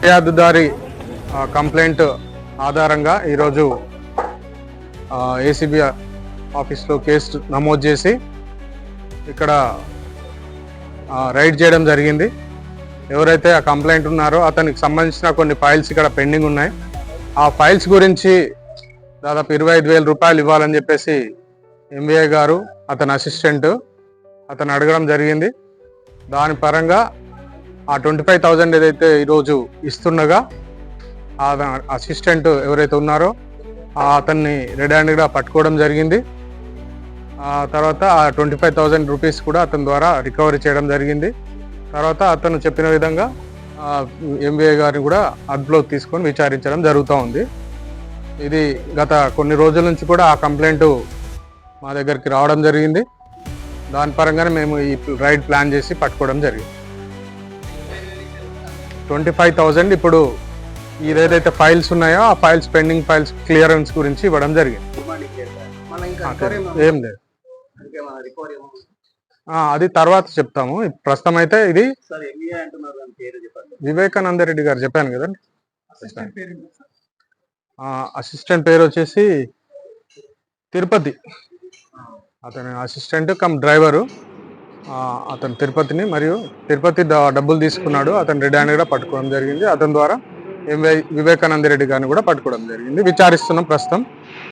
ఫిర్యాదుదారి complaint ఆధారంగా ఈరోజు ACB ఆఫీస్లో కేసు నమోదు చేసి ఇక్కడ రైడ్ చేయడం జరిగింది. ఎవరైతే ఆ కంప్లైంట్ ఉన్నారో అతనికి సంబంధించిన కొన్ని ఫైల్స్ ఇక్కడ పెండింగ్ ఉన్నాయి. ఆ ఫైల్స్ గురించి దాదాపు 25,000 రూపాయలు ఇవ్వాలని చెప్పేసి ఎంబీఏ గారు అతని అసిస్టెంట్ అతను అడగడం జరిగింది. దాని పరంగా ఆ 25,000 ఏదైతే ఈరోజు ఇస్తుండగా ఆ అసిస్టెంట్ ఎవరైతే ఉన్నారో అతన్ని రెడ్ హ్యాండ్గా పట్టుకోవడం జరిగింది. ఆ తర్వాత ఆ 25,000 రూపీస్ కూడా అతని ద్వారా రికవరీ చేయడం జరిగింది. తర్వాత అతను చెప్పిన విధంగా ఎంబీఏ గారిని కూడా అదుపులోకి తీసుకొని విచారించడం జరుగుతూ ఉంది. ఇది గత కొన్ని రోజుల నుంచి కూడా ఆ కంప్లైంట్ మా దగ్గరికి రావడం జరిగింది. దాని పరంగానే మేము ఈ రైడ్ ప్లాన్ చేసి పట్టుకోవడం జరిగింది. 25,000 ఇప్పుడు ఏదైతే ఫైల్స్ ఉన్నాయో ఆ ఫైల్స్ పెండింగ్ ఫైల్స్ క్లియరెన్స్ గురించి ఇవ్వడం జరిగింది. ఏం లేదు, అది తర్వాత చెప్తాము. ప్రస్తుతం అయితే ఇది వివేకానంద రెడ్డి గారు చెప్పాను కదండి. అసిస్టెంట్ పేరు వచ్చేసి తిరుపతి. అతని అసిస్టెంట్ కమ్ డ్రైవరు. అతను తిరుపతిని మరియు తిరుపతి డబ్బులు తీసుకున్నాడు. అతను రెడ్ హ్యాండ్ కూడా పట్టుకోవడం జరిగింది. అతని ద్వారా వివేకానంద రెడ్డి గారిని కూడా పట్టుకోవడం జరిగింది. విచారిస్తున్నాం ప్రస్తుతం.